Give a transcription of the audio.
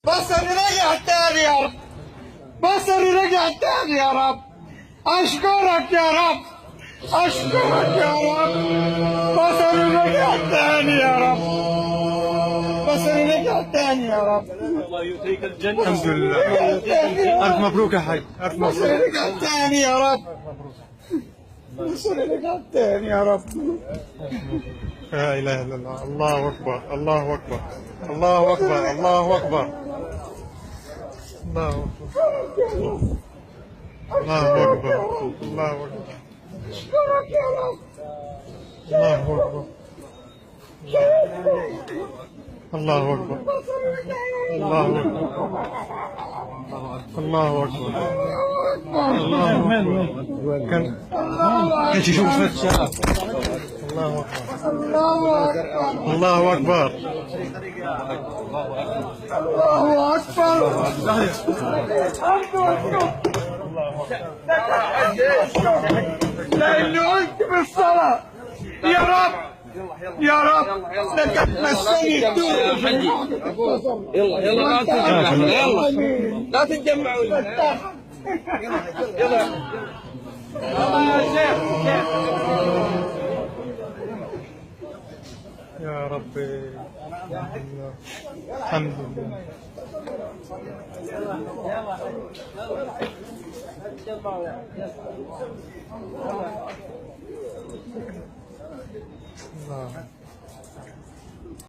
بصري رجع تاني يا رب، بصري رجع تاني يا رب. أشكرك يا رب، أشكرك يا رب. بصري رجع تاني يا رب، بصري رجع تاني يا رب. الله يؤتيك الجنة. الحمد لله. ألف مبروك يا حاج، ألف مبروك. بصري رجع تاني يا رب، بصري رجع تاني يا رب. لا إله إلا الله. الله أكبر، الله أكبر، الله أكبر، الله أكبر، الله أكبر، الله أكبر، الله أكبر، أشكرك يا رب. الله أكبر، الله أكبر، الله أكبر، الله أكبر، الله أكبر. كان يشوف الشعب. الله أكبر، الله أكبر، الله أكبر. لأنه قلت بالصلاة يا رب، يا رب لك تمسني يلا يلا لا تتجمعوا يلا يلا يا شيخ. يا ربي. الحمد لله. الله